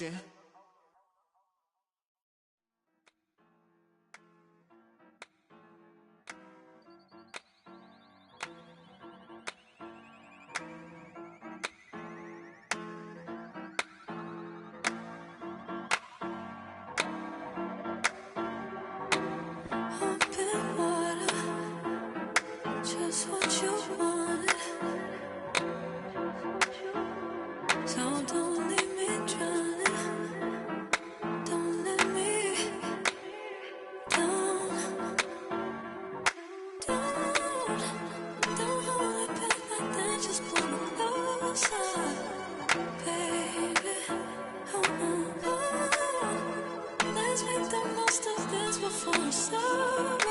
motion. Just what you wanted. So don't leave me drowning. Don't let me down. Don't hold it back like that. Just pull me closer, baby. Let's make the most of this before it's over.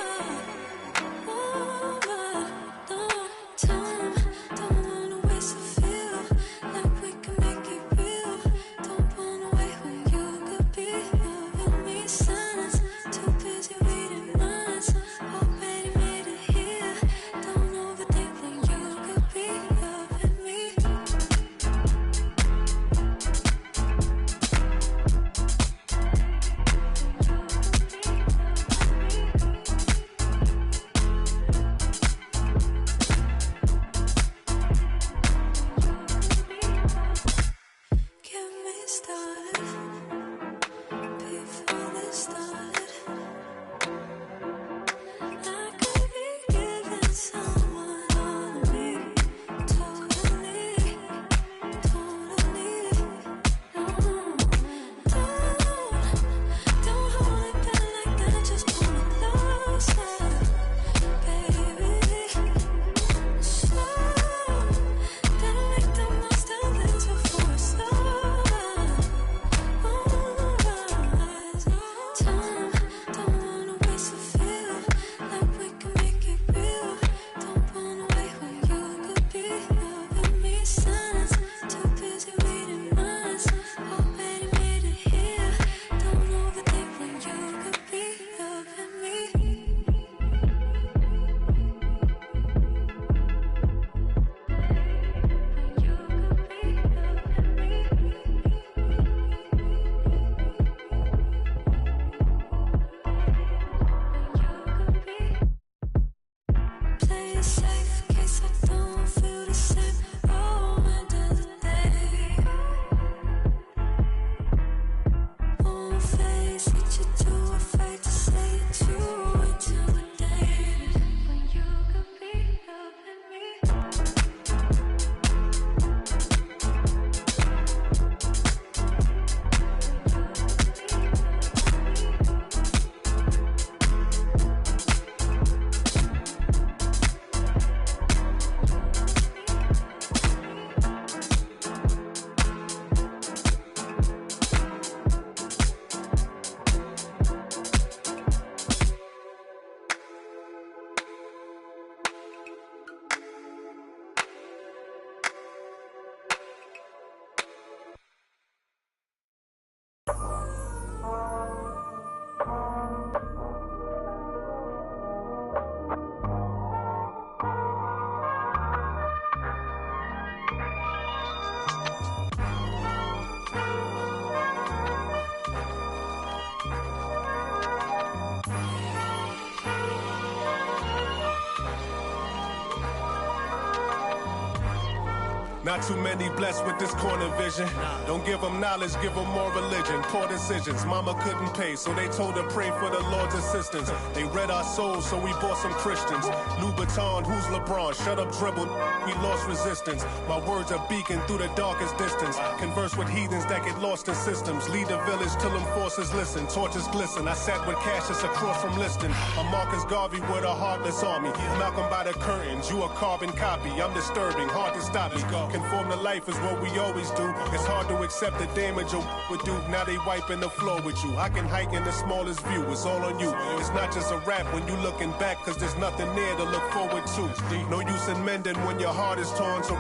Not too many blessed with this corner vision. Don't give them knowledge, give them more religion. Poor decisions, mama couldn't pay, so they told her pray for the Lord's assistance. They read our souls, so we bought some Christians. Louboutin, who's LeBron? Shut up, dribble, we lost resistance. My words are beacon through the darkest distance. Converse with heathens that get lost in systems. Lead the village till them forces listen. Torches glisten, I sat with Cassius across from Liston. I'm Marcus Garvey with a heartless army. Malcolm by the curtains, you a carbon copy. I'm disturbing, hard to stop me. Conform to life is what we always do. It's hard to accept the damage a would do. Now they wiping the floor with you. I can hike in the smallest view, it's all on you. It's not just a rap when you looking back, cause there's nothing there to look forward to. No use in mending when your heart is torn, so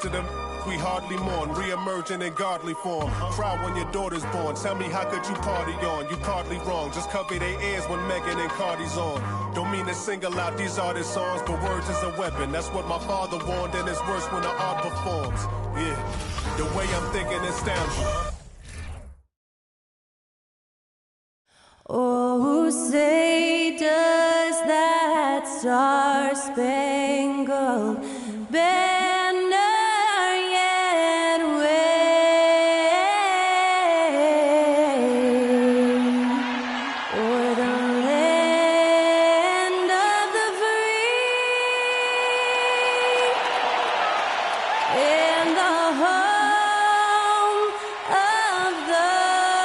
to them we hardly mourn, re-emerging in godly form. Cry when your daughter's born. Tell me how could you party on? You partly wrong. Just cover their ears when Megan and Cardi's on. Don't mean to single out these artist songs, but words is a weapon. That's what my father warned, and it's worse when the art performs. Yeah, the way I'm thinking astounds you. star-spangled banner yet wave o'er the land of the free and the home of the brave.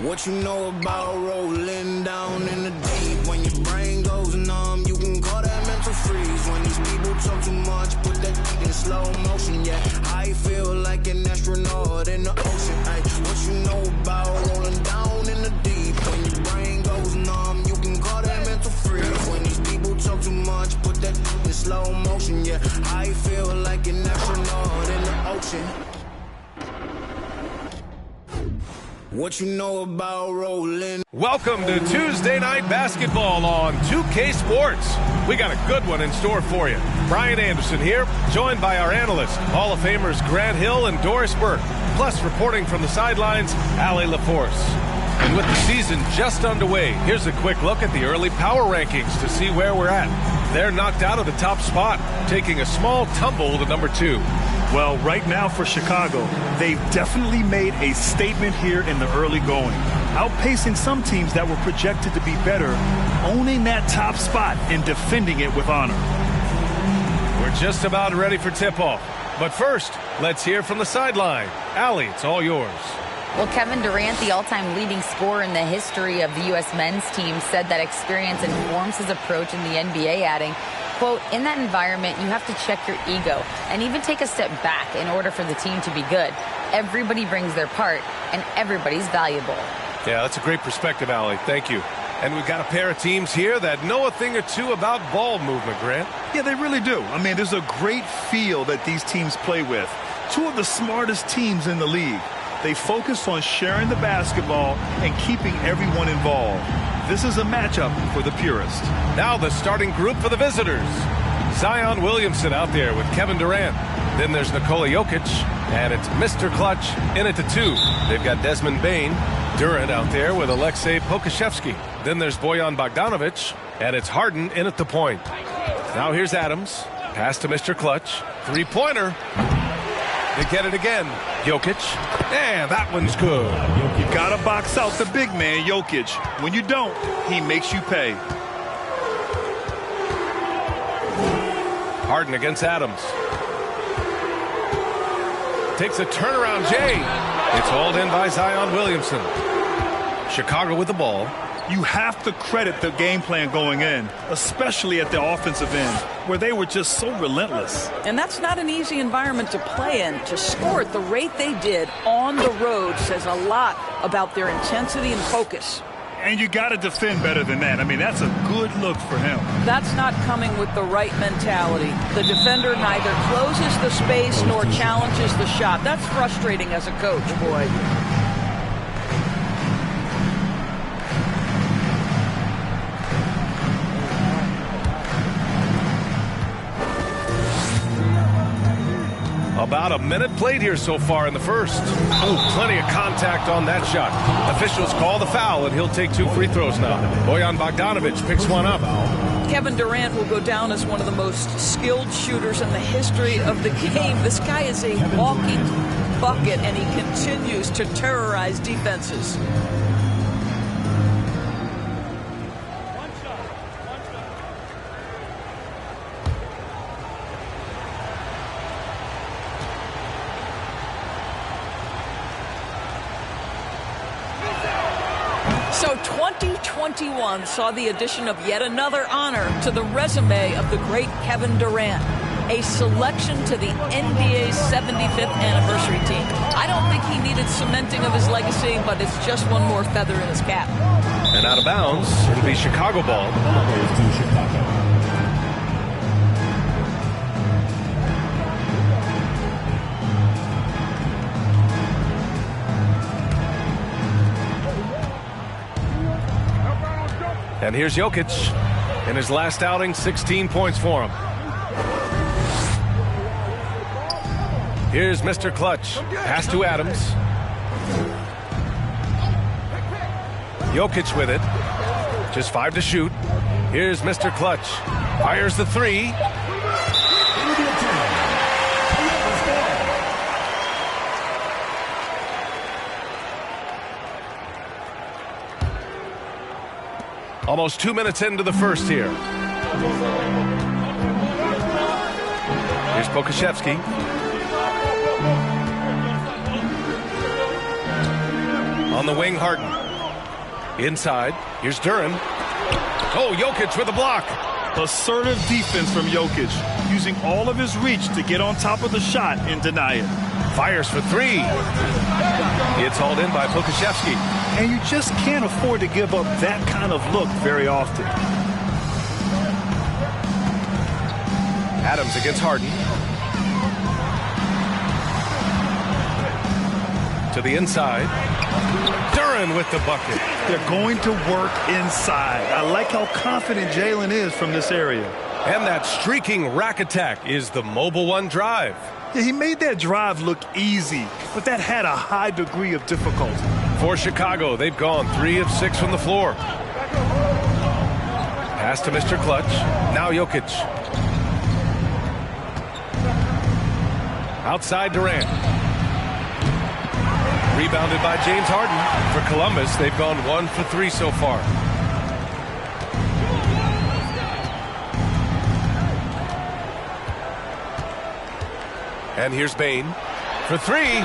What you know about rolling down in the deep? When your brain goes numb, you can call that mental freeze. When these people talk too much, put that in slow motion, yeah. I feel like an astronaut in the ocean, ay. What you know about rolling down in the deep? When your brain goes numb, you can call that mental freeze. When these people talk too much, put that in slow motion, yeah. I feel like an astronaut in the ocean. What you know about rolling? Welcome to Tuesday Night Basketball on 2K Sports. We got a good one in store for you. Brian Anderson here, joined by our analysts, Hall of Famers Grant Hill and Doris Burke. Plus, reporting from the sidelines, Allie LaForce. And with the season just underway, here's a quick look at the early power rankings to see where we're at. They're knocked out of the top spot, taking a small tumble to number 2. Well, right now for Chicago, they've definitely made a statement here in the early going, outpacing some teams that were projected to be better, owning that top spot and defending it with honor. We're just about ready for tip-off. But first, let's hear from the sideline. Allie, it's all yours. Well, Kevin Durant, the all-time leading scorer in the history of the U.S. men's team, said that experience informs his approach in the NBA, adding, quote, in that environment, you have to check your ego and even take a step back in order for the team to be good. Everybody brings their part, and everybody's valuable. Yeah, that's a great perspective, Allie. Thank you. And we've got a pair of teams here that know a thing or two about ball movement, Grant. Yeah, they really do. I mean, there's a great feel that these teams play with. Two of the smartest teams in the league. They focus on sharing the basketball and keeping everyone involved. This is a matchup for the purist. Now the starting group for the visitors. Zion Williamson out there with Kevin Durant. Then there's Nikola Jokic, and it's Mr. Clutch in at the 2. They've got Desmond Bane. Durant out there with Alexei Pokusevski. Then there's Bojan Bogdanovic, and it's Harden in at the point. Now here's Adams. Pass to Mr. Clutch. Three-pointer. They get it again. Jokic. And that one's good. You got to box out the big man, Jokic. When you don't, he makes you pay. Harden against Adams. Takes a turnaround, Jay. It's hauled in by Zion Williamson. Chicago with the ball. You have to credit the game plan going in, especially at the offensive end, where they were just so relentless. And that's not an easy environment to play in. To score at the rate they did on the road says a lot about their intensity and focus. And you got to defend better than that. I mean, that's a good look for him. That's not coming with the right mentality. The defender neither closes the space nor challenges the shot. That's frustrating as a coach, boy. About a minute played here so far in the first. Oh, plenty of contact on that shot. Officials call the foul, and he'll take 2 free throws now. Bojan Bogdanovic picks one up. Kevin Durant will go down as one of the most skilled shooters in the history of the game. This guy is a walking bucket, and he continues to terrorize defenses. So 2021 saw the addition of yet another honor to the resume of the great Kevin Durant, a selection to the NBA's 75th anniversary team. I don't think he needed cementing of his legacy, but it's just one more feather in his cap. And out of bounds, it'll be Chicago ball. And here's Jokic. In his last outing, 16 points for him. Here's Mr. Clutch. Pass to Adams. Jokic with it. Just 5 to shoot. Here's Mr. Clutch. Fires the 3. Almost 2 minutes into the first here. Here's Pokashevsky. On the wing, Harden. Inside, here's Duren. Oh, Jokic with a block. Assertive defense from Jokic, using all of his reach to get on top of the shot and deny it. Fires for 3. It's hauled in by Pokashevsky. And you just can't afford to give up that kind of look very often. Adams against Harden. To the inside. Duren with the bucket. They're going to work inside. I like how confident Jalen is from this area. And that streaking rack attack is the mobile one drive. Yeah, he made that drive look easy, but that had a high degree of difficulty. For Chicago, they've gone 3 of 6 from the floor. Pass to Mr. Clutch. Now Jokic. Outside Durant. Rebounded by James Harden. For Columbus, they've gone 1 for 3 so far. And here's Bane for 3.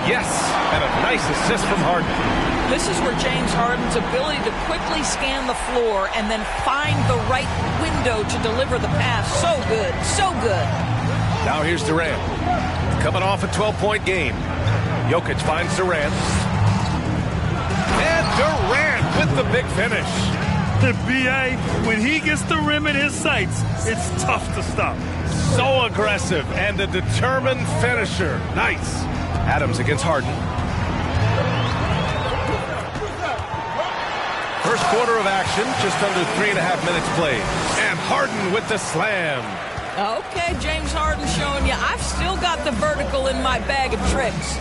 Yes, and a nice assist from Harden. This is where James Harden's ability to quickly scan the floor and then find the right window to deliver the pass. So good, so good. Now here's Durant. Coming off a 12-point game. Jokic finds Durant. And Durant with the big finish. The BA, when he gets the rim in his sights, it's tough to stop. So aggressive and a determined finisher. Nice. Adams against Harden. First quarter of action, just under 3.5 minutes played. And Harden with the slam. Okay, James Harden showing you I've still got the vertical in my bag of tricks.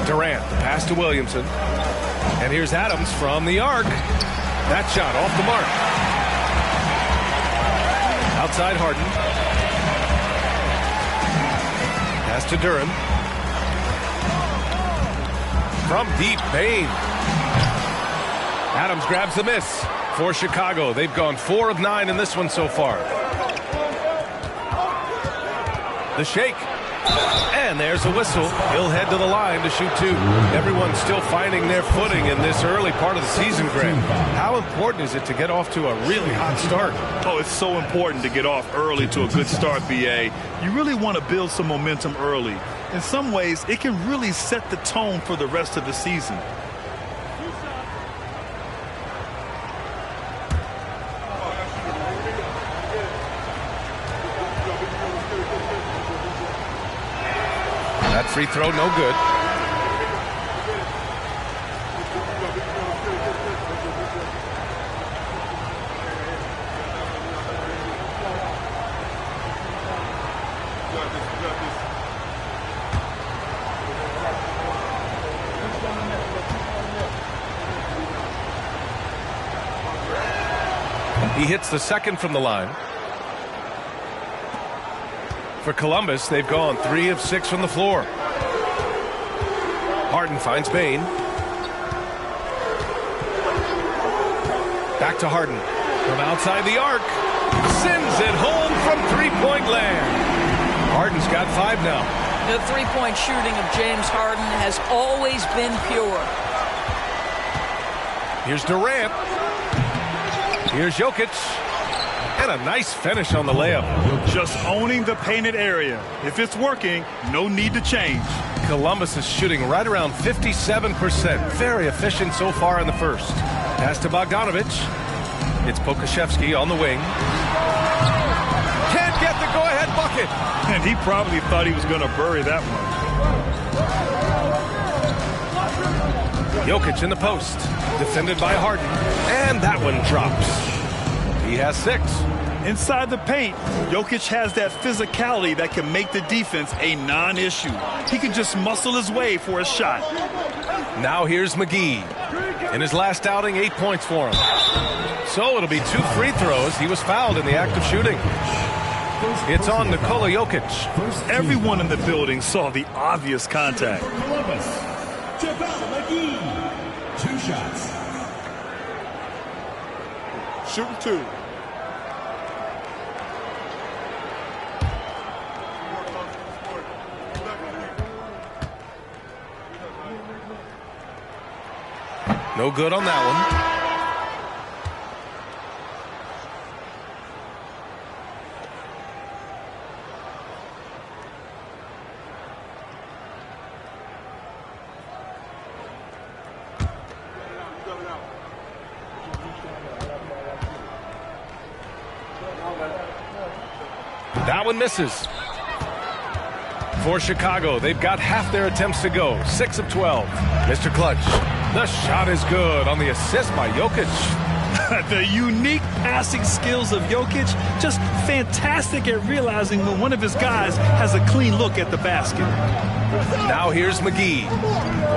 Durant, the pass to Williamson. And here's Adams from the arc. That shot off the mark. Outside Harden. Pass to Duren. From deep, Bane. Adams grabs the miss. For Chicago, they've gone 4 of 9 in this one so far. The shake. And there's a whistle. He'll head to the line to shoot 2. Everyone's still finding their footing in this early part of the season, Greg. How important is it to get off to a really hot start? Oh, it's so important to get off early to a good start, BA. You really want to build some momentum early. In some ways, it can really set the tone for the rest of the season. That free throw, no good. He hits the second from the line. For Columbus, they've gone 3 of 6 from the floor. Harden finds Bane. Back to Harden. From outside the arc. Sends it home from three-point land. Harden's got 5 now. The three-point shooting of James Harden has always been pure. Here's Durant. Here's Jokic. And a nice finish on the layup. Just owning the painted area. If it's working, no need to change. Columbus is shooting right around 57%. Very efficient so far in the first. Pass to Bogdanovic. It's Pokashevsky on the wing. Can't get the go-ahead bucket. And he probably thought he was going to bury that one. Jokic in the post. Defended by Harden. And that one drops. He has 6. Inside the paint, Jokic has that physicality that can make the defense a non-issue. He can just muscle his way for a shot. Now here's McGee. In his last outing, 8 points for him. So it'll be 2 free throws. He was fouled in the act of shooting. It's on Nikola Jokic. Everyone in the building saw the obvious contact. McGee, 2 shots. Shooting 2. No good on that one. That one misses. For Chicago, they've got half their attempts to go. 6 of 12. Mr. Clutch. The shot is good on the assist by Jokic. The unique passing skills of Jokic, just fantastic at realizing when one of his guys has a clean look at the basket. Now here's McGee.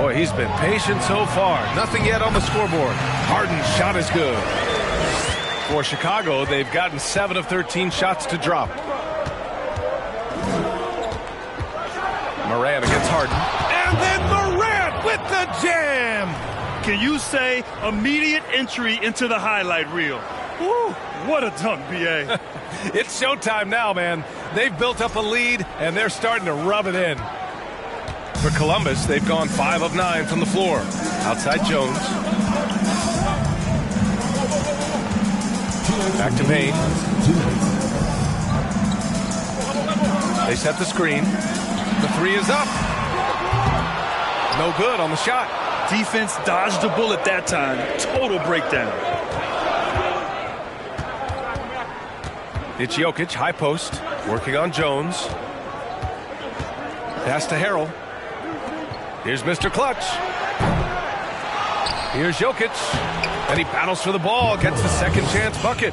Boy, he's been patient so far. Nothing yet on the scoreboard. Harden's shot is good. For Chicago, they've gotten 7 of 13 shots to drop. Morant against Harden. And then Morant with the jam. Can you say immediate entry into the highlight reel? Woo, what a dunk, B.A. It's showtime now, man. They've built up a lead, and they're starting to rub it in. For Columbus, they've gone 5 of 9 from the floor. Outside Jones. Back to Payne. They set the screen. The 3 is up. No good on the shot. Defense dodged a bullet that time. Total breakdown. It's Jokic, high post, working on Jones. Pass to Harrell. Here's Mr. Clutch. Here's Jokic. And he battles for the ball, gets the second chance bucket.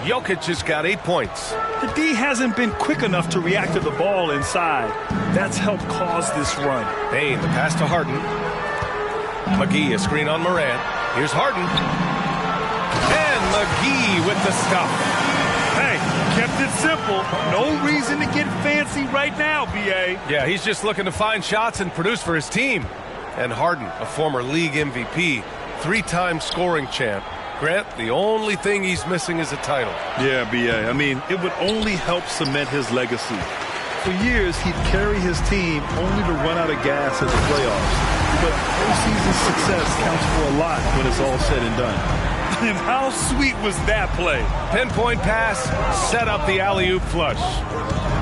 Jokic has got 8 points. The D hasn't been quick enough to react to the ball inside. That's helped cause this run. Payne, the pass to Harden. McGee, a screen on Morant. Here's Harden. And McGee with the stuff. Hey, kept it simple. No reason to get fancy right now, B.A. Yeah, he's just looking to find shots and produce for his team. And Harden, a former league MVP, 3-time scoring champ. Grant, the only thing he's missing is a title. Yeah, B.A. I mean, it would only help cement his legacy. For years, he'd carry his team only to run out of gas at the playoffs. But postseason success counts for a lot when it's all said and done. And how sweet was that play? Pinpoint pass, set up the alley-oop flush.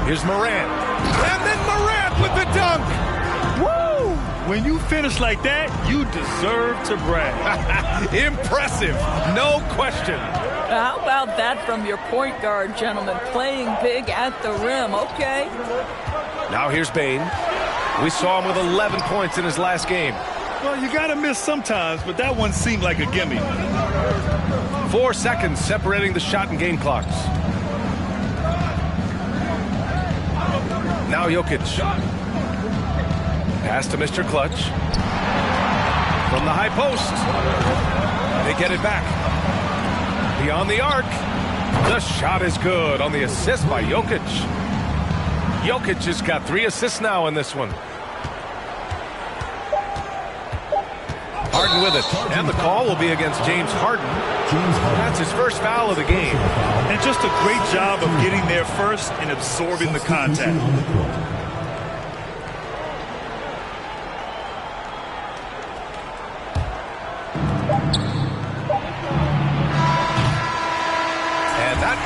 Here's Morant. And then Morant with the dunk. Woo! When you finish like that, you deserve to brag. Impressive, no question. How about that from your point guard, gentlemen? Playing big at the rim. Okay. Now here's Bane. We saw him with 11 points in his last game. Well, you got to miss sometimes, but that one seemed like a gimme. 4 seconds separating the shot and game clocks. Now Jokic. Pass to Mr. Clutch. From the high post. They get it back. Beyond the arc. The shot is good on the assist by Jokic. Jokic has got 3 assists now in this one. Harden with it. And the call will be against James Harden. That's his first foul of the game. And just a great job of getting there first and absorbing the contact.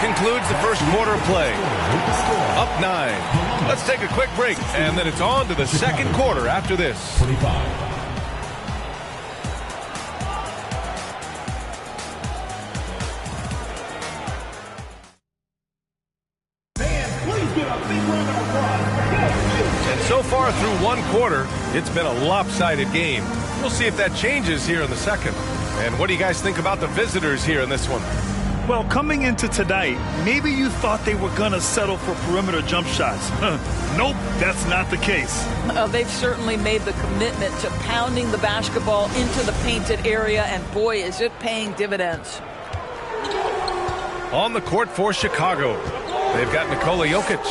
Concludes the first quarter play. Up 9. Let's take a quick break, and then it's on to the second quarter after this. 25. And so far through one quarter, it's been a lopsided game. We'll see if that changes here in the second. And what do you guys think about the visitors here in this one? Well, coming into tonight, maybe you thought they were going to settle for perimeter jump shots. Nope, that's not the case. They've certainly made the commitment to pounding the basketball into the painted area, and boy, is it paying dividends. On the court for Chicago, they've got Nikola Jokic.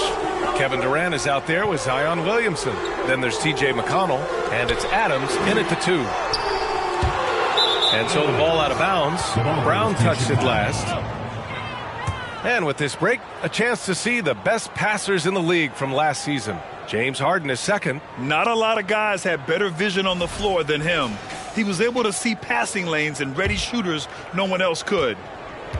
Kevin Durant is out there with Zion Williamson. Then there's TJ McConnell, and it's Adams in at the 2. And so the ball out of bounds. Brown touched it last. And with this break, a chance to see the best passers in the league from last season. James Harden is second. Not a lot of guys had better vision on the floor than him. He was able to see passing lanes and ready shooters no one else could.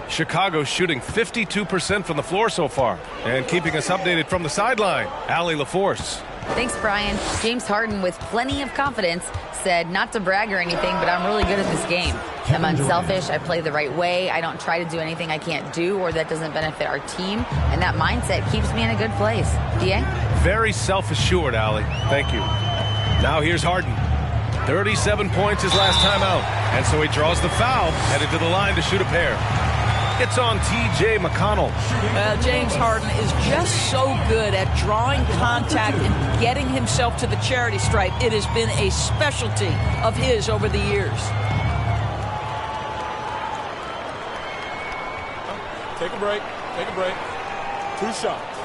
Chicago shooting 52% from the floor so far. And keeping us updated from the sideline, Allie LaForce. Thanks, Brian. James Harden, with plenty of confidence, said not to brag or anything, but I'm really good at this game. I'm unselfish. I play the right way. I don't try to do anything I can't do or that doesn't benefit our team. And that mindset keeps me in a good place. DA? Very self-assured, Allie. Thank you. Now here's Harden. 37 points his last time out. And so he draws the foul, headed to the line to shoot a pair. It's on TJ McConnell. James Harden is just so good at drawing contact and getting himself to the charity stripe. It has been a specialty of his over the years. Take a break. Take a break. 2 shots.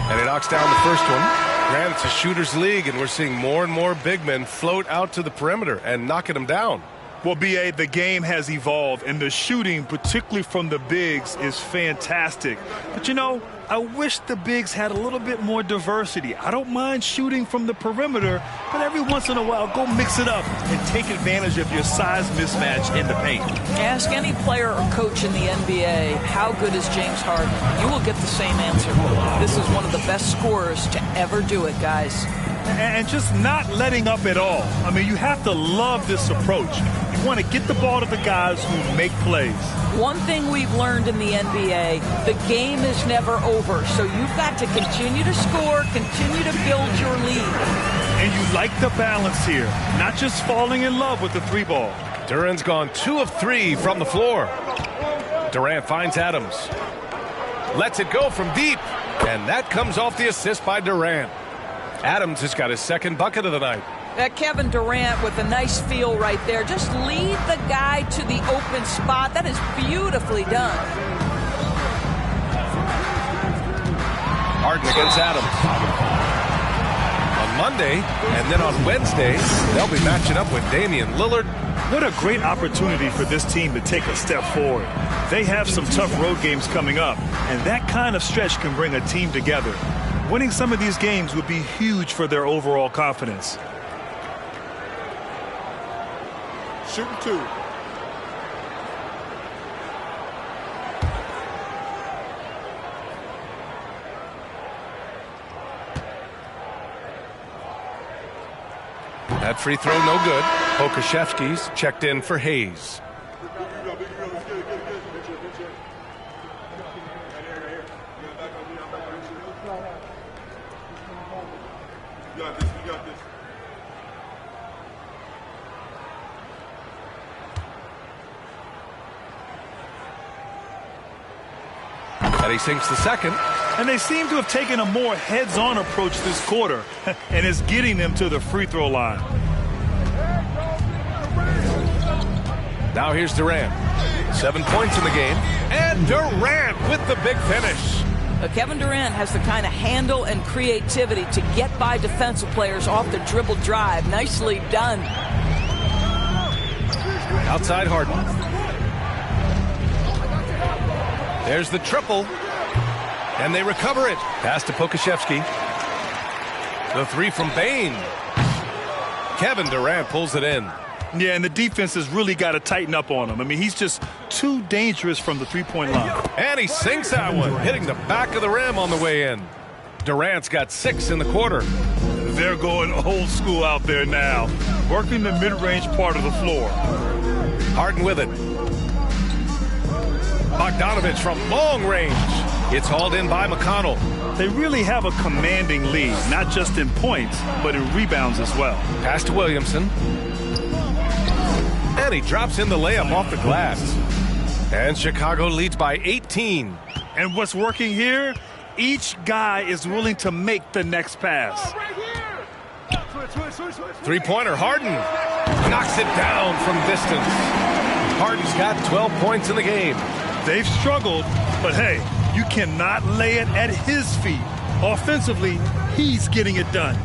And he knocks down the first one. Granted, it's a shooter's league, and we're seeing more and more big men float out to the perimeter and knocking them down. Well, B.A., the game has evolved, and the shooting, particularly from the bigs, is fantastic. But, you know, I wish the bigs had a little bit more diversity. I don't mind shooting from the perimeter, but every once in a while, go mix it up and take advantage of your size mismatch in the paint. Ask any player or coach in the NBA, how good is James Harden? You will get the same answer. This is one of the best scorers to ever do it, guys. And just not letting up at all. I mean, you have to love this approach. You want to get the ball to the guys who make plays. One thing we've learned in the NBA, the game is never over. So you've got to continue to score, continue to build your lead. And you like the balance here, not just falling in love with the 3-ball. Durant's gone 2 of 3 from the floor. Durant finds Adams. Lets it go from deep. And that comes off the assist by Durant. Adams has got his second bucket of the night. Kevin Durant with a nice feel right there. Just lead the guy to the open spot. That is beautifully done. Harden against Adams. On Monday, and then on Wednesday, they'll be matching up with Damian Lillard. What a great opportunity for this team to take a step forward. They have some tough road games coming up, and that kind of stretch can bring a team together. Winning some of these games would be huge for their overall confidence. Shooting 2. That free throw no good. Pokashevsky's checked in for Hayes. And he sinks the second. And they seem to have taken a more heads-on approach this quarter, and it's getting them to the free throw line. Now here's Durant. 7 points in the game. And Durant with the big finish. Kevin Durant has the kind of handle and creativity to get by defensive players off the dribble drive. Nicely done. Outside Harden. There's the triple. And they recover it. Pass to Pokashevsky. The 3 from Bane. Kevin Durant pulls it in. Yeah, and the defense has really got to tighten up on him. I mean, he's just too dangerous from the three-point line. And he sinks that one, hitting the back of the rim on the way in. Durant's got 6 in the quarter. They're going old school out there now, working the mid-range part of the floor. Harden with it. Bogdanovich from long range. It's hauled in by McConnell. They really have a commanding lead, not just in points, but in rebounds as well. Pass to Williamson. And he drops in the layup off the glass. And Chicago leads by 18. And what's working here? Each guy is willing to make the next pass. Three-pointer, Harden knocks it down from distance. Harden's got 12 points in the game. They've struggled, but hey, you cannot lay it at his feet. Offensively, he's getting it done.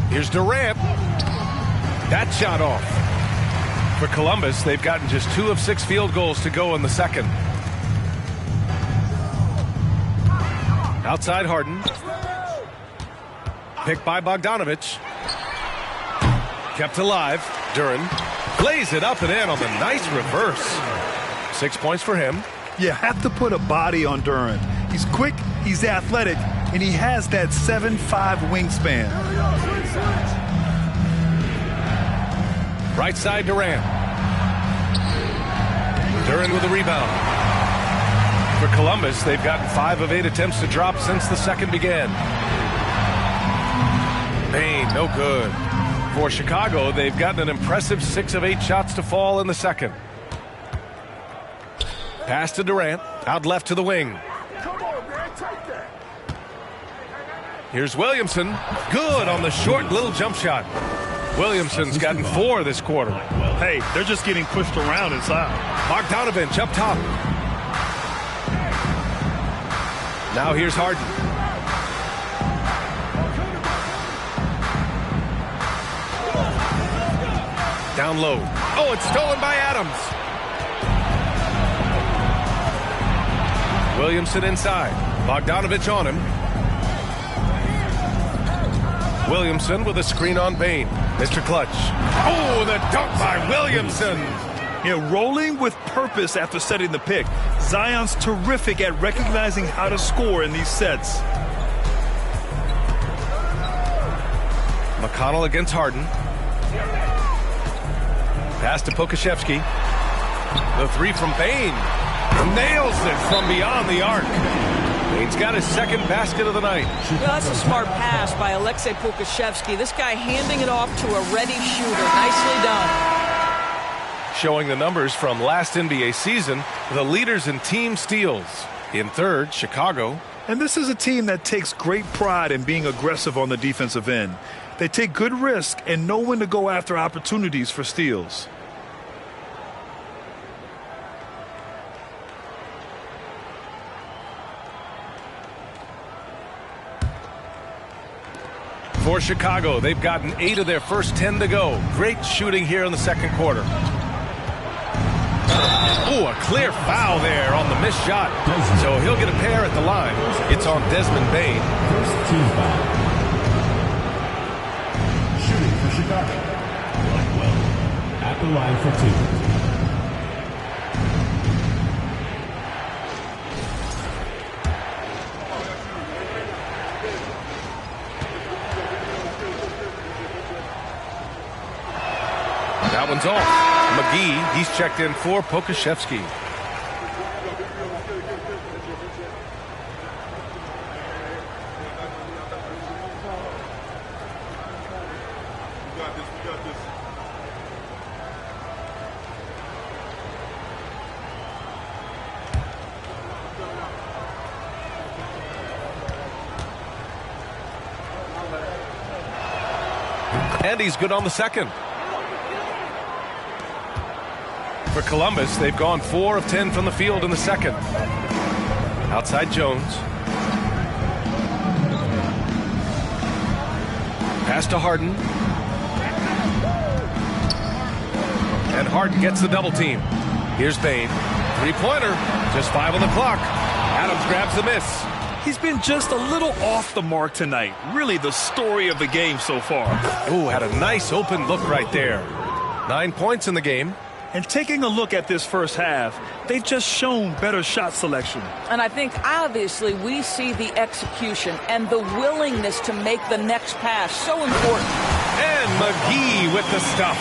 Here's Durant. That shot off. For Columbus, they've gotten just 2 of 6 field goals to go in the second. Outside Harden. Picked by Bogdanovich. Kept alive. Duran plays it up and in on the nice reverse. 6 points for him. You have to put a body on Duran. He's quick, he's athletic, and he has that 7'5" wingspan. Right side Durant. Duran with a rebound. For Columbus, they've gotten 5 of 8 attempts to drop since the second began. Payne, no good. For Chicago, they've gotten an impressive 6 of 8 shots to fall in the second. Pass to Durant, out left to the wing. Here's Williamson. Good on the short little jump shot. Williamson's gotten 4 this quarter. Hey, they're just getting pushed around inside. Bogdanovich up top. Now here's Harden. Down low. Oh, it's stolen by Adams. Williamson inside. Bogdanovich on him. Williamson with a screen on Payne. Mr. Clutch. Oh, the dunk by Williamson. Yeah, rolling with purpose after setting the pick. Zion's terrific at recognizing how to score in these sets. McConnell against Harden. Pass to Pokashevsky. The 3 from Payne. Nails it from beyond the arc. Payne's got his second basket of the night. Well, that's a smart pass by Alexei Pokashevsky. This guy handing it off to a ready shooter. Nicely done. Showing the numbers from last NBA season, the leaders in team steals. In third, Chicago. And this is a team that takes great pride in being aggressive on the defensive end. They take good risk and know when to go after opportunities for steals. For Chicago, they've gotten 8 of their first 10 to go. Great shooting here in the second quarter. Oh, a clear foul there on the missed shot. So he'll get a pair at the line. It's on Desmond Bain. First team foul. Shooting for Chicago. Blackwell at the line for 2. That one's off. McGee, he's checked in for Pokashevsky. And he's good on the second. For Columbus, they've gone 4 of 10 from the field in the second. Outside Jones. Pass to Harden. And Harden gets the double team. Here's Bain. 3-pointer. Just 5 on the clock. Adams grabs the miss. He's been just a little off the mark tonight. Really the story of the game so far. Oh, had a nice open look right there. 9 points in the game. And taking a look at this first half, they've just shown better shot selection. And I think obviously we see the execution and the willingness to make the next pass so important. And McGee with the stuff.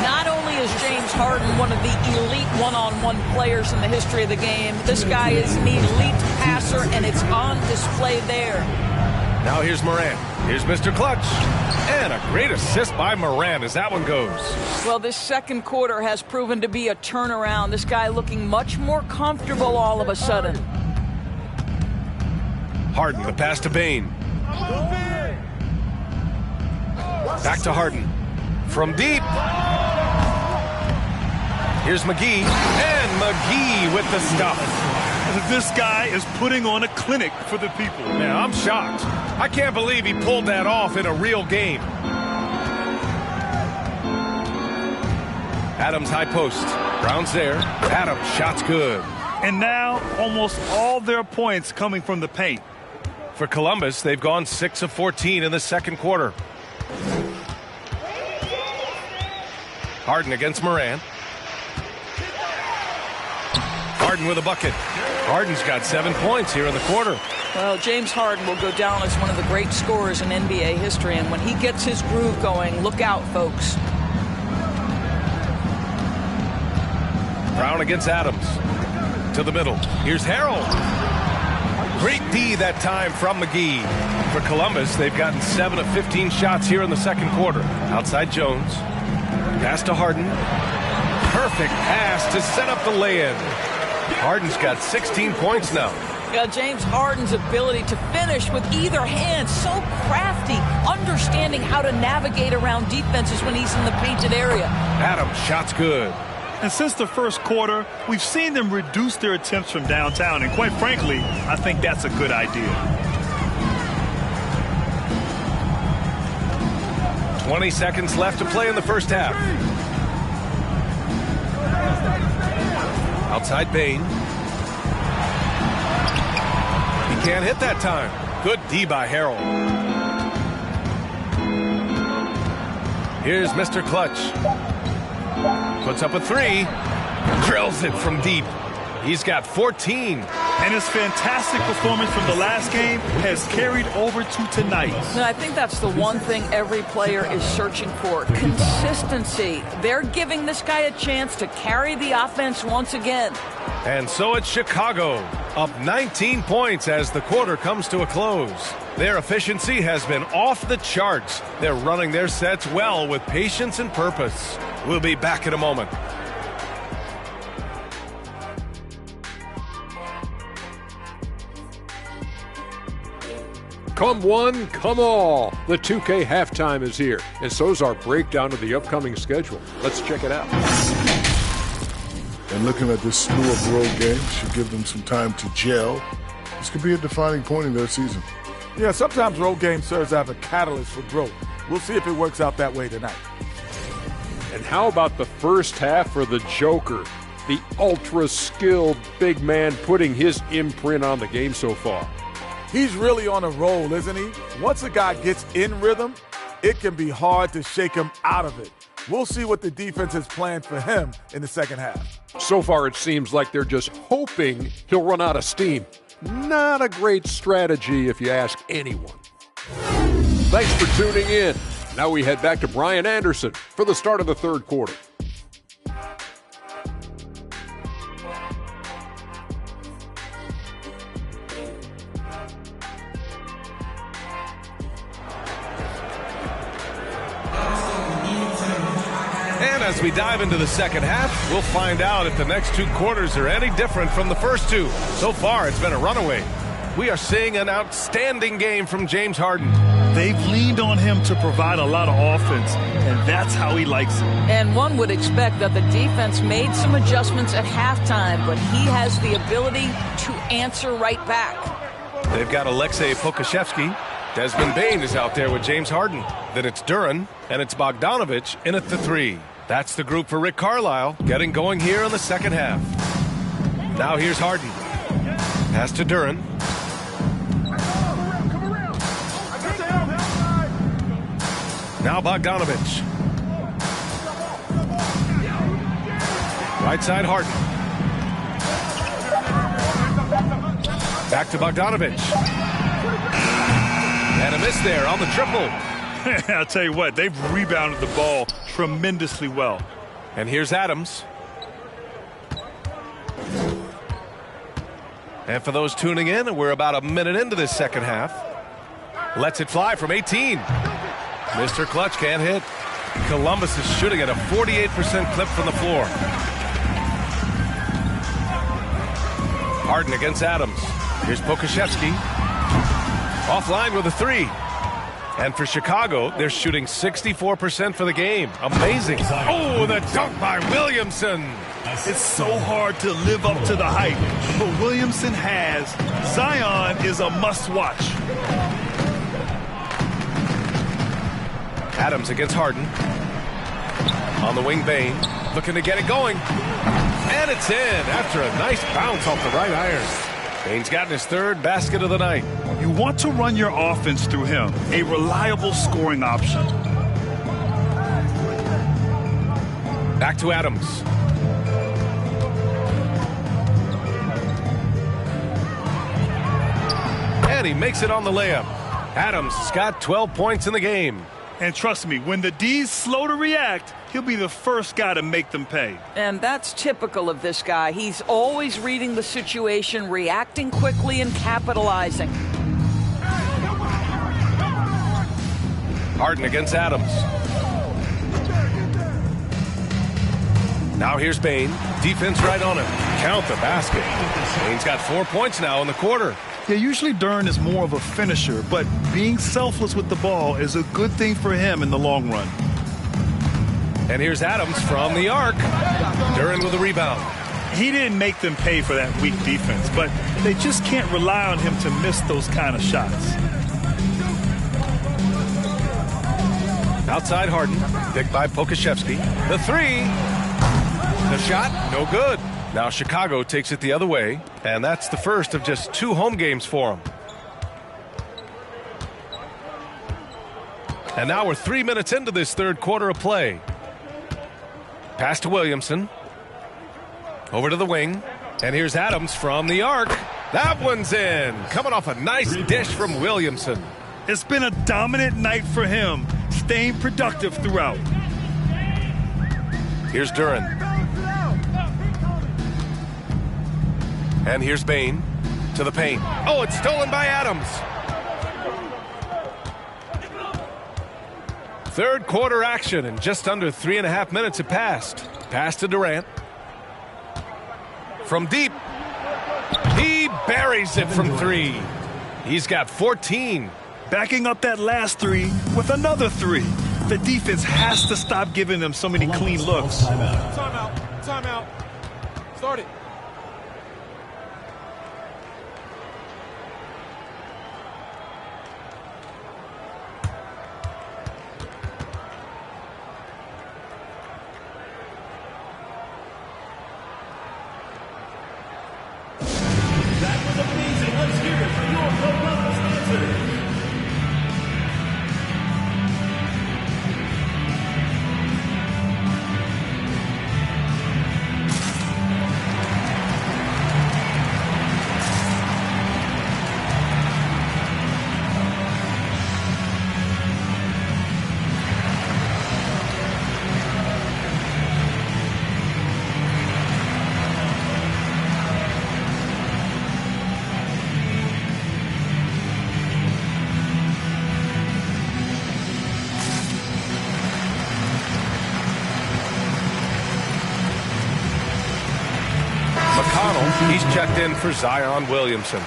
Not only is James Harden one of the elite one-on-one players in the history of the game. This guy is an elite passer, and it's on display there. Now here's Morant. Here's Mr. Clutch. And a great assist by Morant as that one goes. Well, this second quarter has proven to be a turnaround. This guy looking much more comfortable all of a sudden. Harden, the pass to Bane. Back to Harden. From deep. Here's McGee. And McGee with the stuff. This guy is putting on a clinic for the people. Man, I'm shocked. I can't believe he pulled that off in a real game. Adams high post. Brown's there. Adams, shot's good. And now almost all their points coming from the paint. For Columbus, they've gone 6 of 14 in the second quarter. Harden against Morant. Harden with a bucket. Harden's got 7 points here in the quarter. Well, James Harden will go down as one of the great scorers in NBA history, and when he gets his groove going, look out, folks. Brown against Adams. To the middle. Here's Harrell. Great D that time from McGee. For Columbus, they've gotten 7 of 15 shots here in the second quarter. Outside Jones. Pass to Harden. Perfect pass to set up the lay-in. Harden's got 16 points now. Yeah, James Harden's ability to finish with either hand, so crafty, understanding how to navigate around defenses when he's in the painted area. Adams, shot's good. And since the first quarter, we've seen them reduce their attempts from downtown. And quite frankly, I think that's a good idea. 20 seconds left to play in the first half. Outside Bane. He can't hit that time. Good D by Harrell. Here's Mr. Clutch. Puts up a 3. Drills it from deep. He's got 14. And his fantastic performance from the last game has carried over to tonight. And I think that's the one thing every player is searching for. Consistency. They're giving this guy a chance to carry the offense once again. And so it's Chicago, up 19 points as the quarter comes to a close. Their efficiency has been off the charts. They're running their sets well with patience and purpose. We'll be back in a moment. Come one, come all. The 2K halftime is here, and so's our breakdown of the upcoming schedule. Let's check it out. And looking at this slew of road games should give them some time to gel. This could be a defining point in their season. Yeah, sometimes road games serves as a catalyst for growth. We'll see if it works out that way tonight. And how about the first half for the Joker? The ultra-skilled big man putting his imprint on the game so far. He's really on a roll, isn't he? Once a guy gets in rhythm, it can be hard to shake him out of it. We'll see what the defense has planned for him in the second half. So far, it seems like they're just hoping he'll run out of steam. Not a great strategy if you ask anyone. Thanks for tuning in. Now we head back to Brian Anderson for the start of the third quarter. And as we dive into the second half, we'll find out if the next 2 quarters are any different from the first 2. So far, it's been a runaway. We are seeing an outstanding game from James Harden. They've leaned on him to provide a lot of offense, and that's how he likes it. And one would expect that the defense made some adjustments at halftime, but he has the ability to answer right back. They've got Alexei Pokashevsky. Desmond Bane is out there with James Harden. Then it's Duren, and it's Bogdanovich in at the 3. That's the group for Rick Carlisle, getting going here in the second half. Now here's Harden. Pass to Duren. Now Bogdanovich. Right side Harden. Back to Bogdanovich. And a miss there on the triple. I'll tell you what, they've rebounded the ball tremendously well. And here's Adams. And for those tuning in, we're about a minute into this second half. Lets it fly from 18. Mr. Clutch can't hit. Columbus is shooting at a 48% clip from the floor. Harden against Adams. Here's Pokusevski. Offline with a three. And for Chicago, they're shooting 64% for the game. Amazing. Oh, the dunk by Williamson. It's so hard to live up to the hype, but Williamson has. Zion is a must-watch. Adams against Harden. On the wing, Bane. Looking to get it going. And it's in after a nice bounce off the right iron. Bane's gotten his third basket of the night. You want to run your offense through him, a reliable scoring option. Back to Adams. And he makes it on the layup. Adams has got 12 points in the game. And trust me, when the D's slow to react, he'll be the first guy to make them pay. And that's typical of this guy. He's always reading the situation, reacting quickly, and capitalizing. Harden against Adams. Now here's Bane. Defense right on him. Count the basket. Bane's got 4 points now in the quarter. Yeah, usually Duren is more of a finisher, but being selfless with the ball is a good thing for him in the long run. And here's Adams from the arc. Duren with a rebound. He didn't make them pay for that weak defense, but they just can't rely on him to miss those kind of shots. Outside Harden. Picked by Pokusevski. The three. The shot, no good. Now Chicago takes it the other way, and that's the first of just 2 home games for them. And now we're 3 minutes into this third quarter of play. Pass to Williamson. Over to the wing. And here's Adams from the arc. That one's in. Coming off a nice dish from Williamson. It's been a dominant night for him, staying productive throughout. Here's Duren. And here's Bane to the paint. Oh, it's stolen by Adams. Third quarter action, and just under 3.5 minutes have passed. Pass to Durant. From deep. He buries it from 3. He's got 14. Backing up that last 3 with another 3. The defense has to stop giving them so many clean looks. Timeout. Timeout. Start it. He's checked in for Zion Williamson.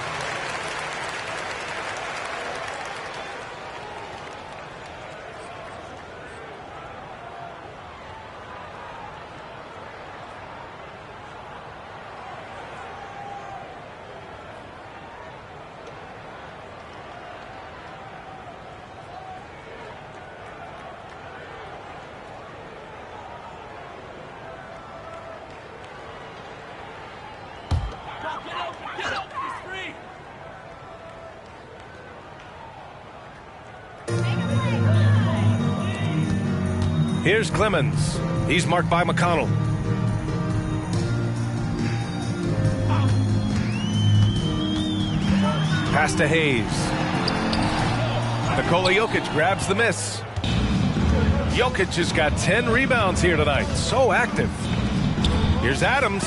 Here's Clemens. He's marked by McConnell. Pass to Hayes. Nikola Jokic grabs the miss. Jokic has got 10 rebounds here tonight. So active. Here's Adams.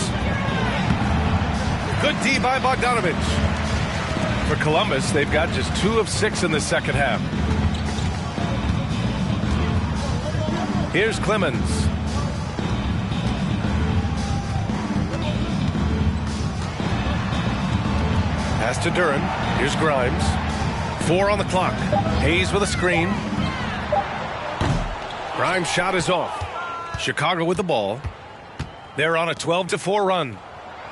Good D by Bogdanovic. For Columbus, they've got just 2 of 6 in the second half. Here's Clemens. Pass to Duren. Here's Grimes. 4 on the clock. Hayes with a screen. Grimes' shot is off. Chicago with the ball. They're on a 12-4 run.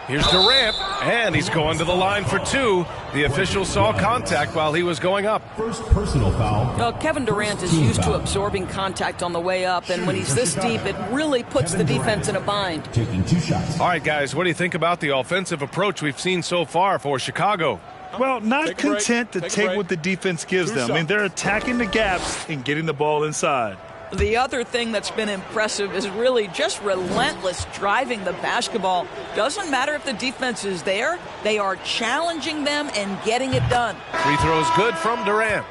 Here's Durant, and he's going to the line for 2. The official saw contact while he was going up. First personal foul. Well, Kevin Durant is used to absorbing contact on the way up, and when he's this deep, it really puts the defense in a bind. Taking 2 shots. All right, guys, what do you think about the offensive approach we've seen so far for Chicago? Well, not content to take what the defense gives them. I mean, they're attacking the gaps and getting the ball inside. The other thing that's been impressive is really just relentless driving the basketball. Doesn't matter if the defense is there, they are challenging them and getting it done. Free throws good from Durant.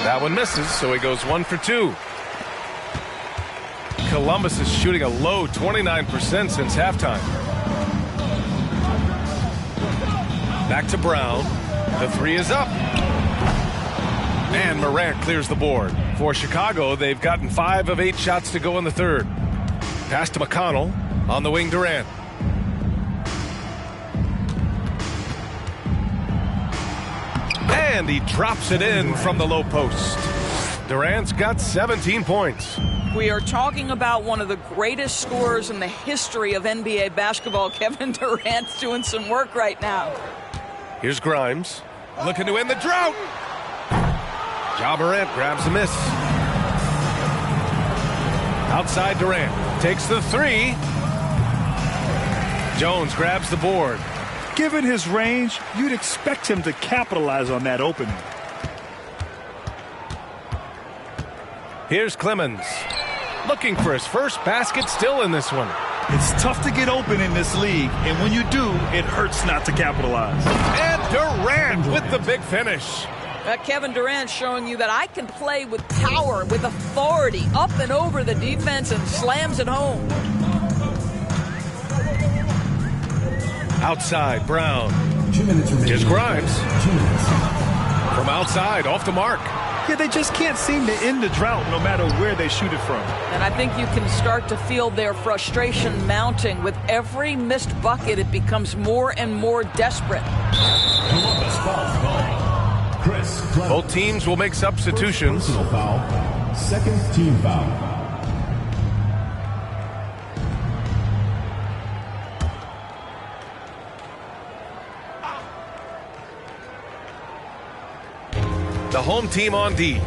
That one misses, so he goes 1 for 2. Columbus is shooting a low 29% since halftime. Back to Brown. The 3 is up. And Morant clears the board. For Chicago, they've gotten 5 of 8 shots to go in the third. Pass to McConnell. On the wing, Durant. And he drops it in from the low post. Durant's got 17 points. We are talking about one of the greatest scorers in the history of NBA basketball. Kevin Durant's doing some work right now. Here's Grimes. Looking to end the drought. Ja Morant grabs a miss. Outside Durant. Takes the 3. Jones grabs the board. Given his range, you'd expect him to capitalize on that opening. Here's Clemens. Looking for his first basket, still in this one. It's tough to get open in this league, and when you do, it hurts not to capitalize. And Durant with the big finish. Kevin Durant showing you that I can play with power, with authority, up and over the defense and slams it home. Outside, Brown. 2 minutes remaining. Here's Grimes. 2 minutes. From outside, off the mark. Yeah, they just can't seem to end the drought no matter where they shoot it from. And I think you can start to feel their frustration mounting. With every missed bucket, it becomes more and more desperate. Columbus fouls call. Chris Clemens. Both teams will make substitutions. First personal foul. Second team foul. The home team on D.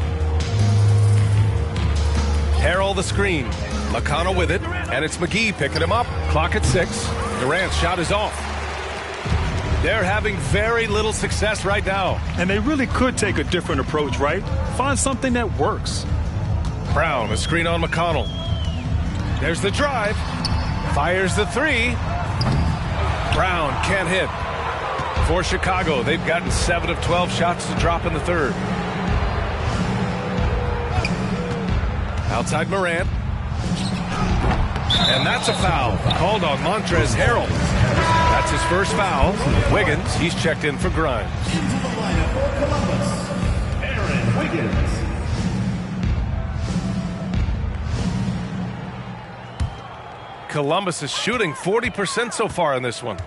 Harrell the screen. McConnell with it, and it's McGee picking him up. Clock at 6. Durant's shot is off. They're having very little success right now. And they really could take a different approach, right? Find something that works. Brown, a screen on McConnell. There's the drive. Fires the 3. Brown can't hit. For Chicago, they've gotten 7 of 12 shots to drop in the third. Outside Morant. And that's a foul called on Montrezl Harrell. That's his first foul. Wiggins, he's checked in for Grimes. Into the lineup for Columbus, Aaron Wiggins. Columbus is shooting 40% so far in this one.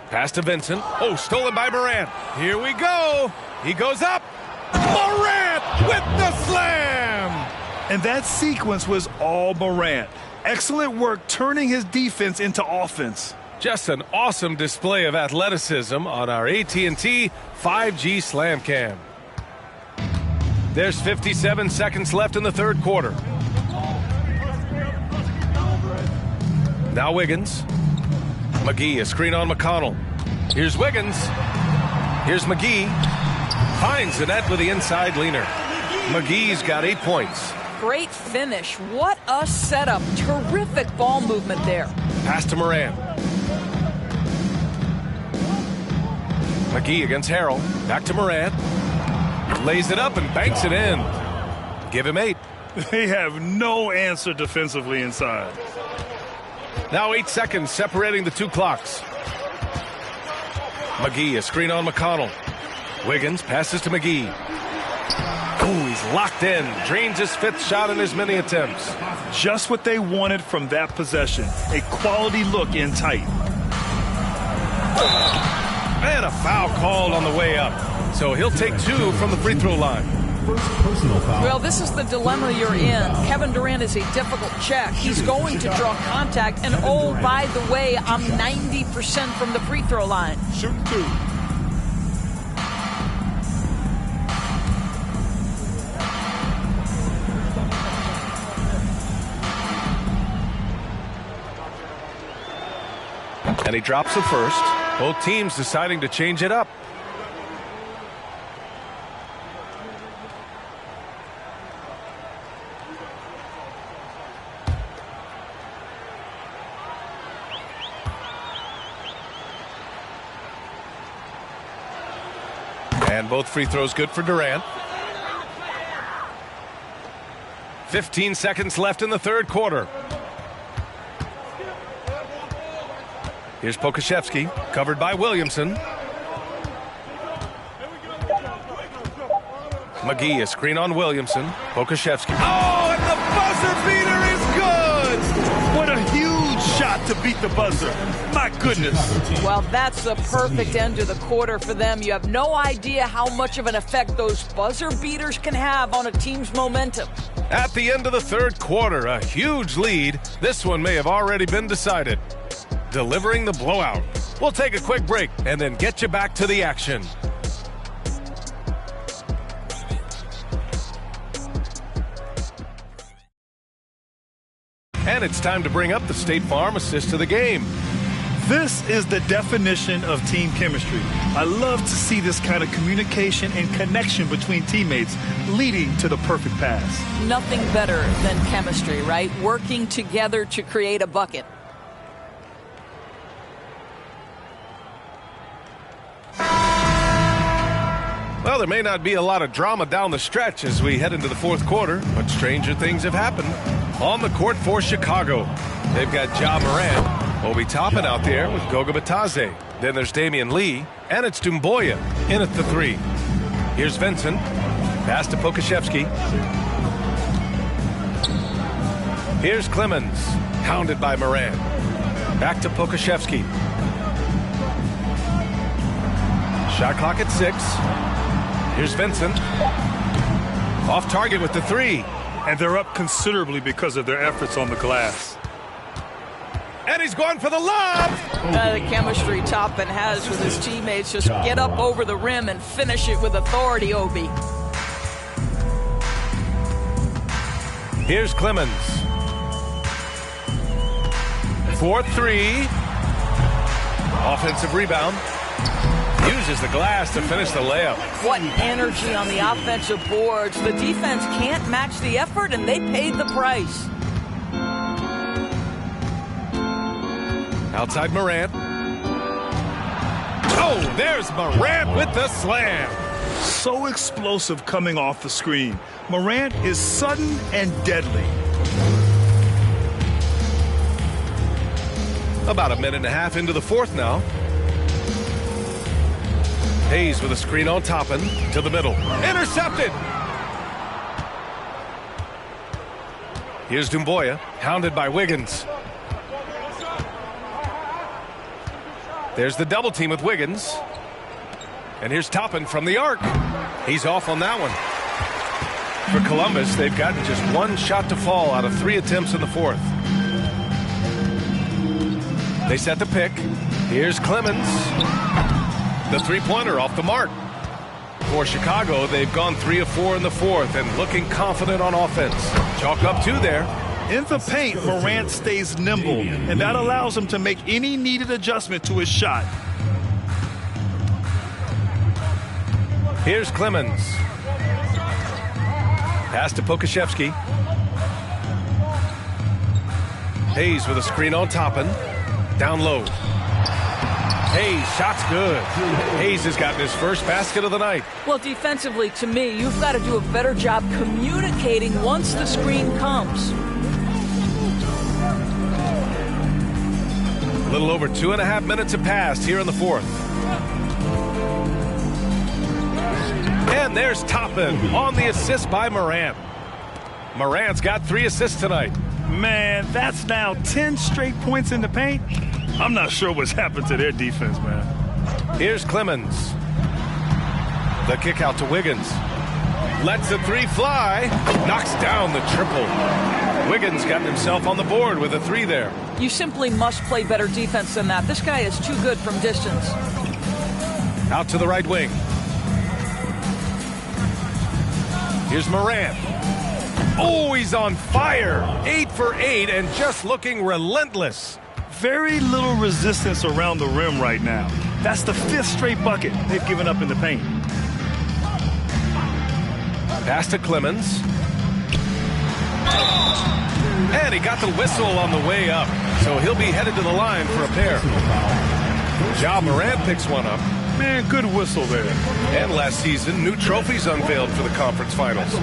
Pass to Vincent. Oh, stolen by Morant. Here we go. He goes up. Morant with the slam. And that sequence was all Morant. Excellent work turning his defense into offense. Just an awesome display of athleticism on our AT&T 5G Slam Cam. There's 57 seconds left in the third quarter. Now Wiggins. McGee, a screen on McConnell. Here's Wiggins. Here's McGee. Finds the net with the inside leaner. McGee's got 8 points. Great finish. What a setup. Terrific ball movement there. Pass to Moran. McGee against Harrell. Back to Moran. Lays it up and banks it in. Give him 8. They have no answer defensively inside. Now 8 seconds separating the 2 clocks. McGee, a screen on McConnell. Wiggins passes to McGee. Ooh, he's locked in. Drains his 5th shot in his many attempts. Just what they wanted from that possession. A quality look in tight. And a foul called on the way up. So he'll take 2 from the free throw line. Well, this is the dilemma you're in. Kevin Durant is a difficult check. He's going to draw contact. And oh, by the way, I'm 90% from the free throw line. Shooting 2. And he drops the first. Both teams deciding to change it up. And both free throws good for Durant. 15 seconds left in the 3rd quarter. Here's Pokusevski, covered by Williamson. McGee, a screen on Williamson. Pokusevski. Oh, and the buzzer beater is good! What a huge shot to beat the buzzer. My goodness. Well, that's the perfect end to the quarter for them. You have no idea how much of an effect those buzzer beaters can have on a team's momentum. At the end of the 3rd quarter, a huge lead. This one may have already been decided. Delivering the blowout. We'll take a quick break and then get you back to the action. And it's time to bring up the State Farm assist to the game. This is the definition of team chemistry. I love to see this kind of communication and connection between teammates leading to the perfect pass. Nothing better than chemistry, right? Working together to create a bucket. Well, there may not be a lot of drama down the stretch as we head into the 4th quarter, but stranger things have happened. On the court for Chicago, they've got Ja Morant, Obi Toppin out there with Goga Bitadze. Then there's Damian Lee, and it's Doumbouya in at the 3. Here's Vincent. Pass to Pokusevski. Here's Clemens, hounded by Morant. Back to Pokusevski. Shot clock at 6. Here's Vincent. Off target with the 3. And they're up considerably because of their efforts on the glass. And he's going for the lob. The chemistry Toppin has with his teammates. Just get up over the rim and finish it with authority, Obi. Here's Clemens. 4-3. Offensive rebound. Uses the glass to finish the layup. What energy on the offensive boards. The defense can't match the effort, and they paid the price. Outside Morant. Oh, there's Morant with the slam. So explosive coming off the screen. Morant is sudden and deadly. About a minute and a half into the 4th now. Hayes with a screen on Toppin to the middle. Intercepted! Here's Doumbouya, hounded by Wiggins. There's the double team with Wiggins. And here's Toppin from the arc. He's off on that one. For Columbus, they've gotten just 1 shot to fall out of 3 attempts in the 4th. They set the pick. Here's Clemens. The 3-pointer off the mark. For Chicago, they've gone 3 of 4 in the 4th and looking confident on offense. Chalk up 2 there. In the paint, Morant stays nimble, and that allows him to make any needed adjustment to his shot. Here's Clemens. Pass to Pokashevsky. Hayes with a screen on Toppin. Down low. Hayes, shot's good. Hayes has gotten his first basket of the night. Well, defensively, to me, you've got to do a better job communicating once the screen comes. A little over 2.5 minutes have passed here in the fourth. And there's Toppin on the assist by Morant. Morant's got 3 assists tonight. Man, that's now 10 straight points in the paint. I'm not sure what's happened to their defense, man. Here's Clemens. The kick out to Wiggins. Lets the 3 fly. Knocks down the triple. Wiggins got himself on the board with a 3 there. You simply must play better defense than that. This guy is too good from distance. Out to the right wing. Here's Morant. Oh, he's on fire. 8 for 8 and just looking relentless. Very little resistance around the rim right now. That's the 5th straight bucket they've given up in the paint. Pass to Clemens. And he got the whistle on the way up, so he'll be headed to the line for a pair. Ja Morant picks one up. Man, good whistle there. And last season, new trophies unveiled for the conference finals,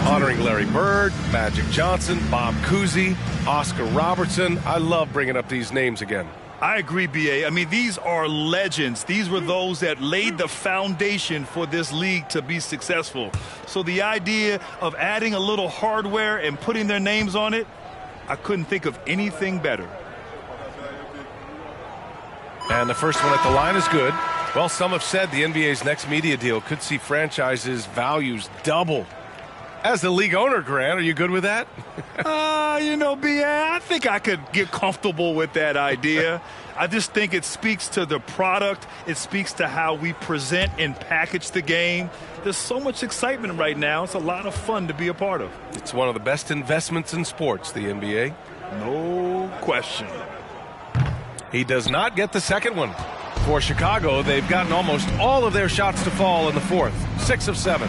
honoring Larry Bird, Magic Johnson, Bob Cousy, Oscar Robertson. I love bringing up these names again. I agree, B.A. I mean, these are legends. These were those that laid the foundation for this league to be successful. So the idea of adding a little hardware and putting their names on it, I couldn't think of anything better. And the first one at the line is good. Well, some have said the NBA's next media deal could see franchises' values double. As the league owner, Grant, are you good with that? You know, B.A., I think I could get comfortable with that idea. I just think it speaks to the product. It speaks to how we present and package the game. There's so much excitement right now. It's a lot of fun to be a part of. It's one of the best investments in sports, the NBA. No question. He does not get the second one. For Chicago, they've gotten almost all of their shots to fall in the fourth. 6 of 7.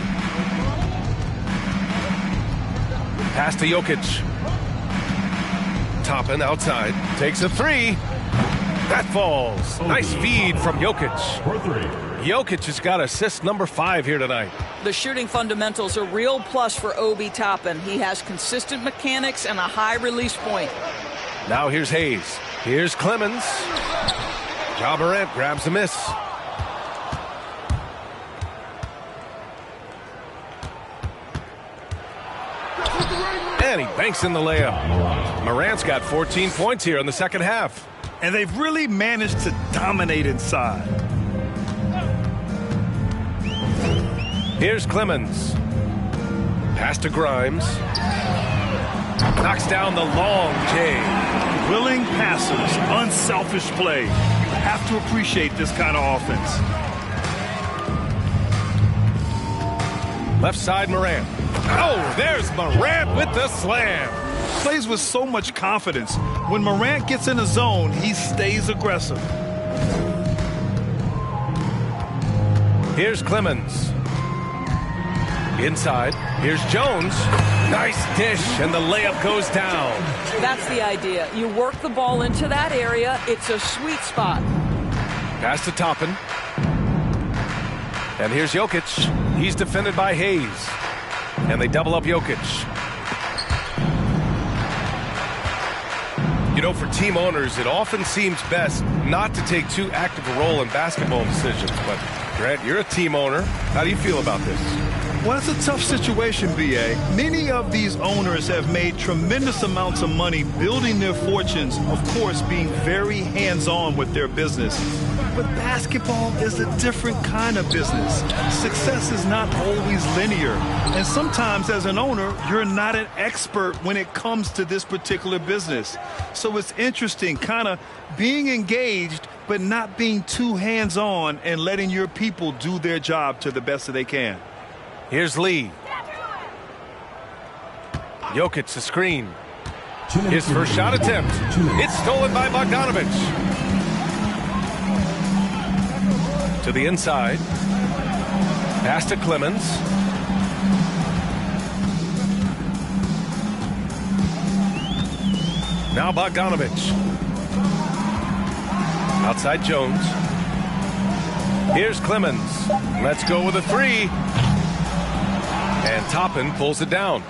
Pass to Jokic. Toppin outside. Takes a 3. That falls. Nice feed from Jokic. Jokic has got assist number 5 here tonight. The shooting fundamentals are a real plus for Obi Toppin. He has consistent mechanics and a high release point. Now here's Hayes. Here's Clemens. Ja Morant grabs the miss. And he banks in the layup. Morant's got 14 points here in the second half. And they've really managed to dominate inside. Here's Clemens. Pass to Grimes. Knocks down the long J. Willing passers, unselfish play. You have to appreciate this kind of offense. Left side, Morant. Oh, there's Morant with the slam. Plays with so much confidence. When Morant gets in the zone, he stays aggressive. Here's Clemens. Inside, here's Jones. Nice dish, and the layup goes down. That's the idea. You work the ball into that area. It's a sweet spot. Pass to Toppin. And here's Jokic. He's defended by Hayes. And they double up Jokic. You know, for team owners, it often seems best not to take too active a role in basketball decisions. But, Grant, you're a team owner. How do you feel about this? Well, it's a tough situation, B.A. Many of these owners have made tremendous amounts of money building their fortunes, of course, being very hands-on with their business. But basketball is a different kind of business. Success is not always linear. And sometimes as an owner, you're not an expert when it comes to this particular business. So it's interesting, kind of being engaged, but not being too hands-on and letting your people do their job to the best that they can. Here's Lee. Jokic, the screen. His first shot attempt. It's stolen by Bogdanovic. To the inside. Pass to Clemens. Now Bogdanovich. Outside Jones. Here's Clemens. Let's go with a three. And Toppin pulls it down.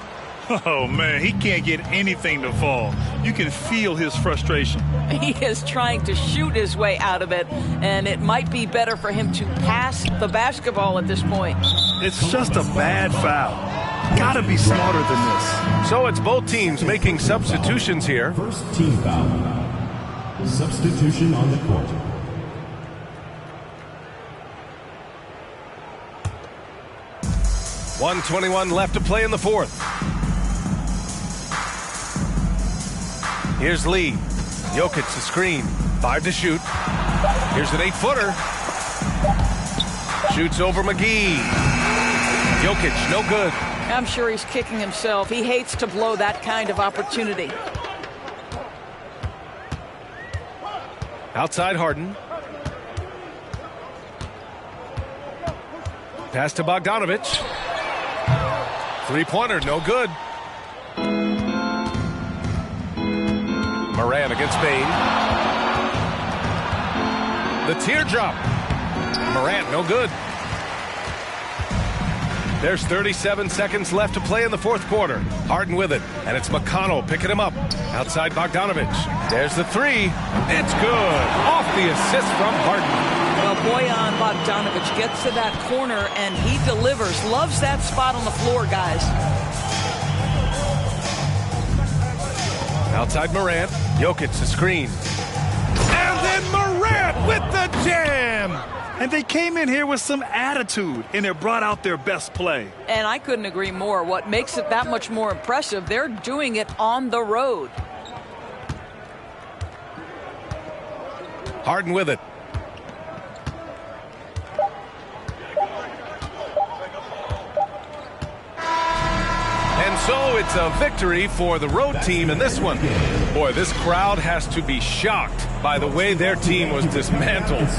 Oh, man, he can't get anything to fall. You can feel his frustration. He is trying to shoot his way out of it, and it might be better for him to pass the basketball at this point. It's just a bad foul. Gotta be smarter than this. So it's both teams making substitutions here. First team foul. Substitution on the court. .121 left to play in the fourth. Here's Lee. Jokic the screen. 5 to shoot. Here's an 8-footer. Shoots over McGee. Jokic, no good. I'm sure he's kicking himself. He hates to blow that kind of opportunity. Outside Harden. Pass to Bogdanovich. Three-pointer, no good. Moran against Bain. The teardrop. Morant, no good. There's 37 seconds left to play in the fourth quarter. Harden with it, and it's McConnell picking him up. Outside Bogdanovich. There's the three. It's good. Off the assist from Harden. Well, Bojan Bogdanovich gets to that corner, and he delivers. Loves that spot on the floor, guys. Outside Morant. Jokic the screen. And then Morant with the jam. And they came in here with some attitude, and it brought out their best play. And I couldn't agree more. What makes it that much more impressive, they're doing it on the road. Harden with it. And so it's a victory for the road team in this one. Boy, this crowd has to be shocked by the way their team was dismantled.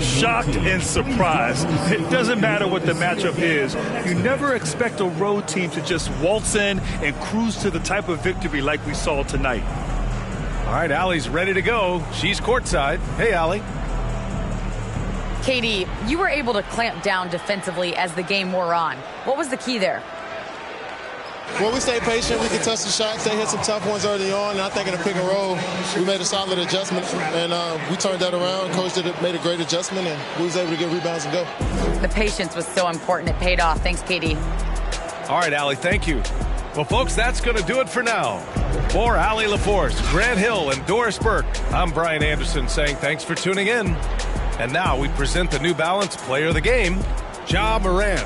Shocked and surprised. It doesn't matter what the matchup is. You never expect a road team to just waltz in and cruise to the type of victory like we saw tonight. All right, Allie's ready to go. She's courtside. Hey, Allie. Katie, you were able to clamp down defensively as the game wore on. What was the key there? Well, we stayed patient. We could touch the shots. They hit some tough ones early on, and I think in the pick and roll, we made a solid adjustment, and we turned that around. Coach made a great adjustment, and we was able to get rebounds and go. The patience was so important. It paid off. Thanks, Katie. All right, Allie, thank you. Well, folks, that's going to do it for now. For Allie LaForce, Grant Hill, and Doris Burke, I'm Brian Anderson saying thanks for tuning in. And now we present the New Balance Player of the Game, Ja Morant.